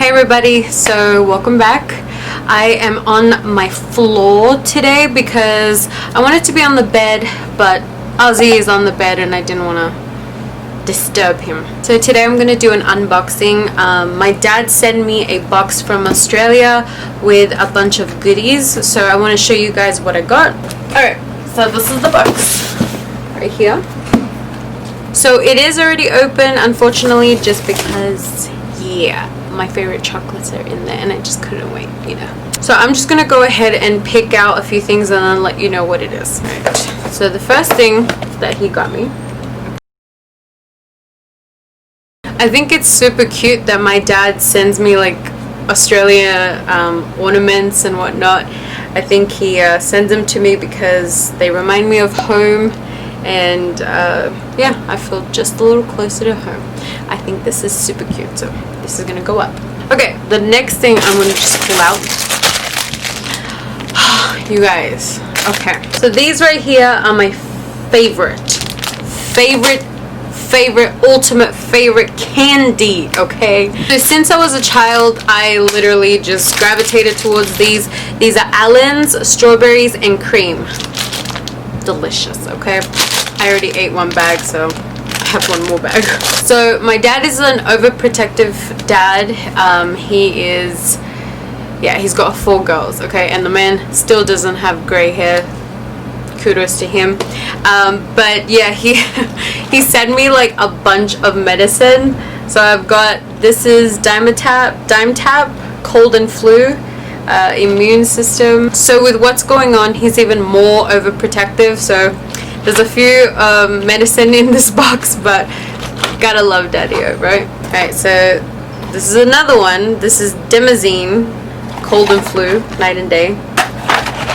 Hey everybody, so welcome back. I am on my floor today because I wanted to be on the bed, but Ozzy is on the bed and I didn't want to disturb him. So today I'm going to do an unboxing. My dad sent me a box from Australia with a bunch of goodies, so I want to show you guys what I got. Alright, so this is the box right here. So it is already open, unfortunately, just because, yeah, my favorite chocolates are in there and I just couldn't wait, you know. So I'm just gonna go ahead and pick out a few things and then let you know what it is. Right. So the first thing that he got me, I think it's super cute that my dad sends me like Australia ornaments and whatnot. I think he sends them to me because they remind me of home, and yeah, I feel just a little closer to home. I think this is super cute, so this is gonna go up. Okay, the next thing I'm gonna just pull out. You guys, okay, so these right here are my ultimate favorite candy. Okay, so since I was a child, I literally just gravitated towards these. These are Allen's strawberries and cream. Delicious. Okay, I already ate one bag, so I have one more bag. So my dad is an overprotective dad. He is, yeah, he's got 4 girls, okay, and the man still doesn't have gray hair. Kudos to him. But yeah, he sent me like a bunch of medicine. So I've got, this is Dime Tap, cold and flu, immune system. So with what's going on, he's even more overprotective. So there's a few medicine in this box, but gotta love Daddy-O, right? Alright, so this is another one. This is Dimazine, cold and flu, night and day.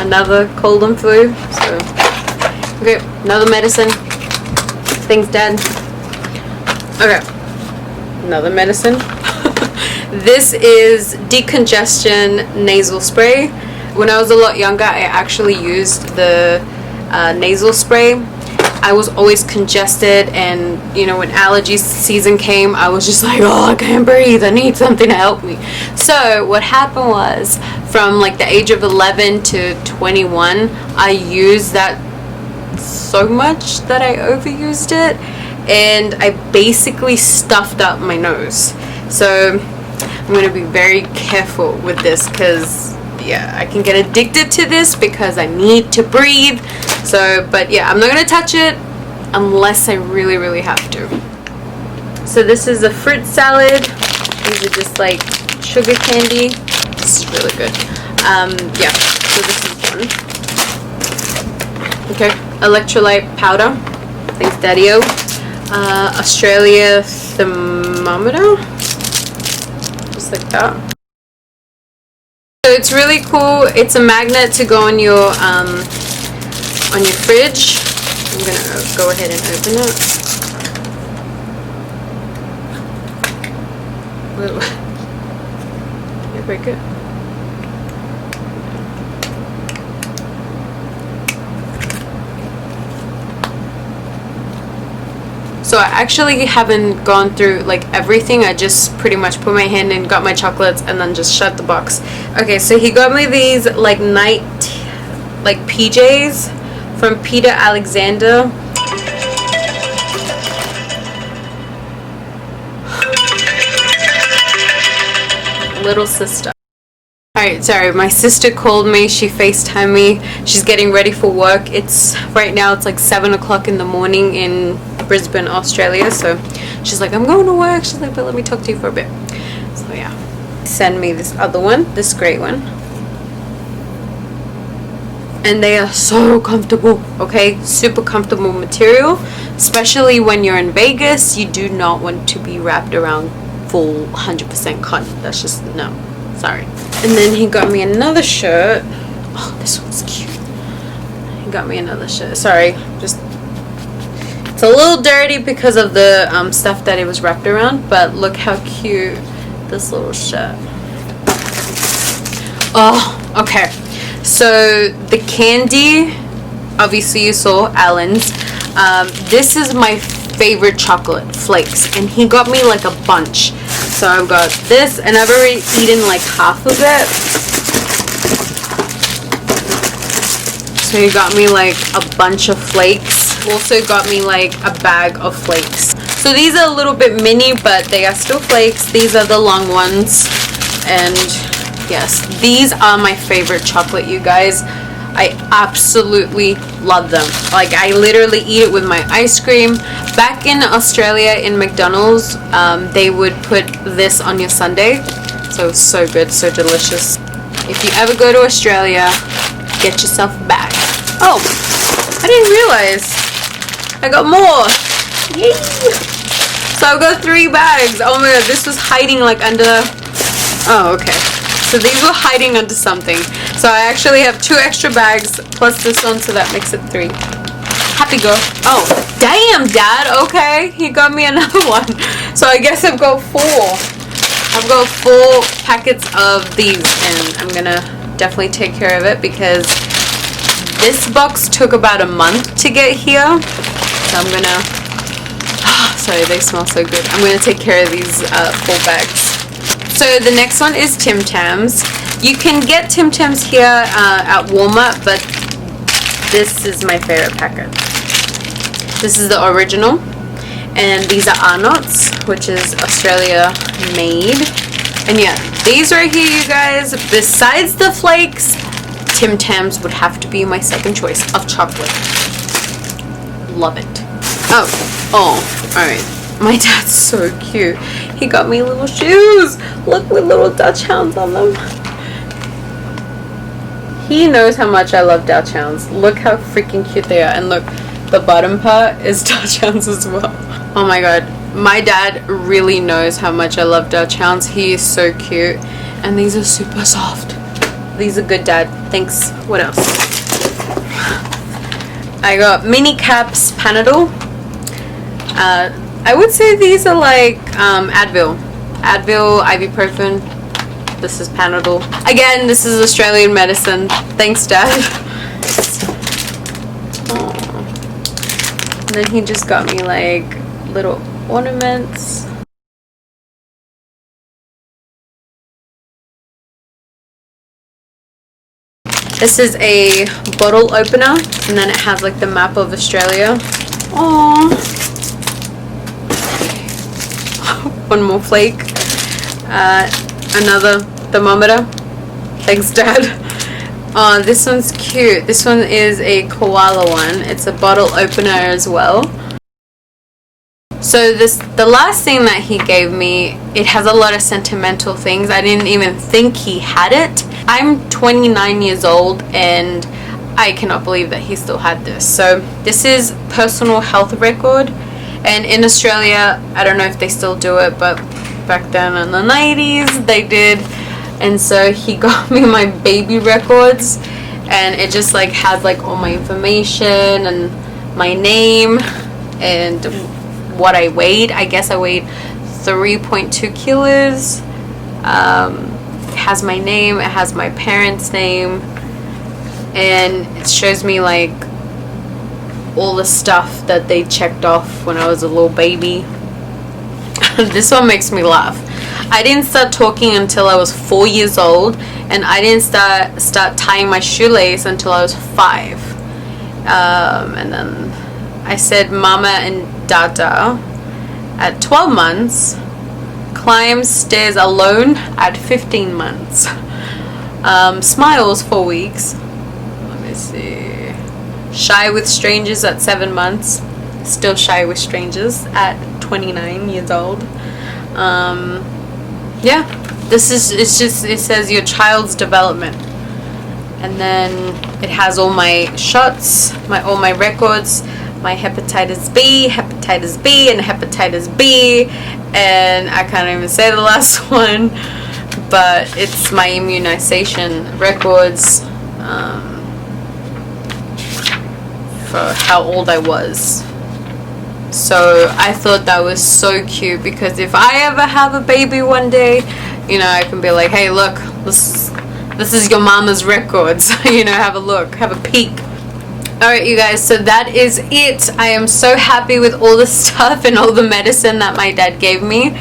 Another cold and flu. So okay, another medicine. Thanks, Dad. Okay, another medicine. This is decongestion nasal spray. When I was a lot younger, I actually used the nasal spray. I was always congested, and you know, when allergy season came, I was just like, oh, I can't breathe, I need something to help me. So what happened was, from like the age of 11 to 21, I used that so much that I overused it, and I basically stuffed up my nose. So I'm going to be very careful with this, because yeah, I can get addicted to this because I need to breathe. So, but yeah, I'm not going to touch it unless I really have to. So this is a fruit salad. These are just like sugar candy. This is really good. Yeah, so this is one. Okay, electrolyte powder. Thanks, Daddy-O. Australia thermometer. Just like that. So it's really cool. It's a magnet to go on your fridge. I'm gonna go ahead and open it. Whoa. Can I break it? So I actually haven't gone through like everything. I just pretty much put my hand in, got my chocolates, and then just shut the box. Okay, so he got me these like night like PJs from Peter Alexander. Little sister. Alright, sorry, my sister called me. She FaceTimed me. She's getting ready for work. It's right now, it's like 7 o'clock in the morning in Brisbane, Australia. So she's like, I'm going to work. She's like, but let me talk to you for a bit. So yeah, send me this other one, this great one. And they are so comfortable, okay? Super comfortable material, especially when you're in Vegas. You do not want to be wrapped around full 100% cotton. That's just, no, sorry. And then he got me another shirt. Oh, this one's cute. He got me another shirt. Sorry, just, it's a little dirty because of the stuff that it was wrapped around, but look how cute this little shirt. Oh, okay. So the candy, obviously you saw Allen's. This is my favorite chocolate flakes, and he got me like a bunch. So I've got this, and I've already eaten like half of it. So he got me like a bunch of flakes. Also got me like a bag of flakes. So these are a little bit mini, but they are still flakes. These are the long ones. And yes, these are my favorite chocolate, you guys. I absolutely love them. Like, I literally eat it with my ice cream. Back in Australia, in McDonald's, they would put this on your sundae. So good, so delicious. If you ever go to Australia, get yourself a bag. Oh, I didn't realize I got more. Yay! So I've got 3 bags. Oh my god, this was hiding like under... Oh, okay. So these were hiding under something. So I actually have 2 extra bags plus this one, so that makes it 3. Happy girl. Oh, damn, Dad. Okay, he got me another one. So I guess I've got 4. I've got 4 packets of these, and I'm gonna definitely take care of it because this box took about a month to get here. So I'm gonna... sorry, they smell so good. I'm gonna take care of these 4 bags. So the next one is Tim Tams. You can get Tim Tams here at Walmart, but this is my favorite packet. This is the original, and these are Arnott's, which is Australia made. And yeah, these right here, you guys, besides the flakes, Tim Tams would have to be my second choice of chocolate. Love it. Oh, alright. My dad's so cute. He got me little shoes. Look, with little Dutch hounds on them. He knows how much I love Dutch hounds. Look how freaking cute they are. And look, the bottom part is Dutch hounds as well. Oh my god. My dad really knows how much I love Dutch hounds. He is so cute. And these are super soft. These are good, Dad. Thanks. What else? I got mini caps Panadol. I would say these are like Advil, ibuprofen. This is Panadol. Again, this is Australian medicine. Thanks, Dad. Aww. And then he just got me like little ornaments. This is a bottle opener, and then it has like the map of Australia. Aww. One more flake. Another thermometer. Thanks, Dad. Oh, this one's cute. This one is a koala one. It's a bottle opener as well. So the last thing that he gave me, it has a lot of sentimental things. I didn't even think he had it. I'm 29 years old and I cannot believe that he still had this. So this is personal health record. And in Australia, I don't know if they still do it, but back then in the 90s, they did. And so he got me my baby records, and it just like has like all my information and my name and what I weighed. I guess I weighed 3.2 kilos. It has my name, it has my parents' name, and it shows me like all the stuff that they checked off when I was a little baby. This one makes me laugh. I didn't start talking until I was 4 years old, and I didn't start tying my shoelace until I was 5. And then I said mama and dada at 12 months, climbs stairs alone at 15 months, smiles 4 weeks, let me see, shy with strangers at 7 months, still shy with strangers at 29 years old. Yeah, this is, it says your child's development, and then it has all my shots, all my records, my hepatitis B, and hepatitis B, and I can't even say the last one, but it's my immunization records for how old I was. So I thought that was so cute, because if I ever have a baby one day, you know, I can be like, hey, look, this is your mama's records. You know, have a look, have a peek. Alright, you guys, so that is it. I am so happy with all the stuff and all the medicine that my dad gave me.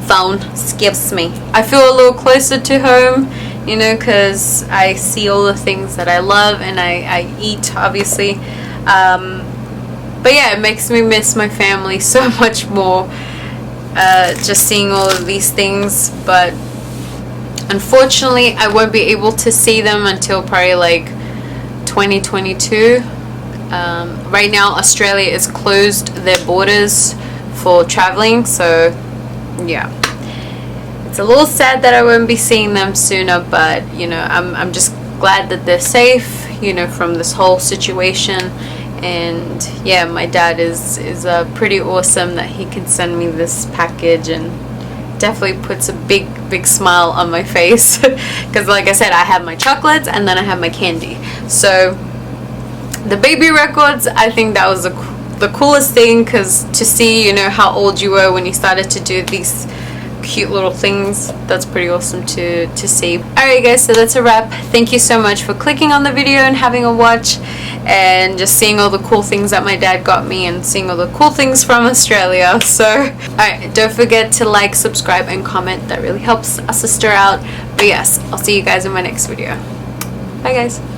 phone skips me. I feel a little closer to home, you know, because I see all the things that I love, and I eat, obviously. But yeah, it makes me miss my family so much more, just seeing all of these things. But unfortunately, I won't be able to see them until probably like 2022. Right now, Australia is closed their borders for traveling, so yeah, it's a little sad that I won't be seeing them sooner, but you know, I'm just glad that they're safe, you know, from this whole situation. And yeah, my dad is pretty awesome that he can send me this package, and definitely puts a big smile on my face because like I said, I have my chocolates and then I have my candy. So the baby records, I think that was the coolest thing, because to see, you know, how old you were when you started to do these cute little things, that's pretty awesome to see. Alright guys, so that's a wrap. Thank you so much for clicking on the video and having a watch, and just seeing all the cool things that my dad got me, and seeing all the cool things from Australia. So alright, don't forget to like, subscribe, and comment. That really helps our sister out. But yes, I'll see you guys in my next video. Bye guys.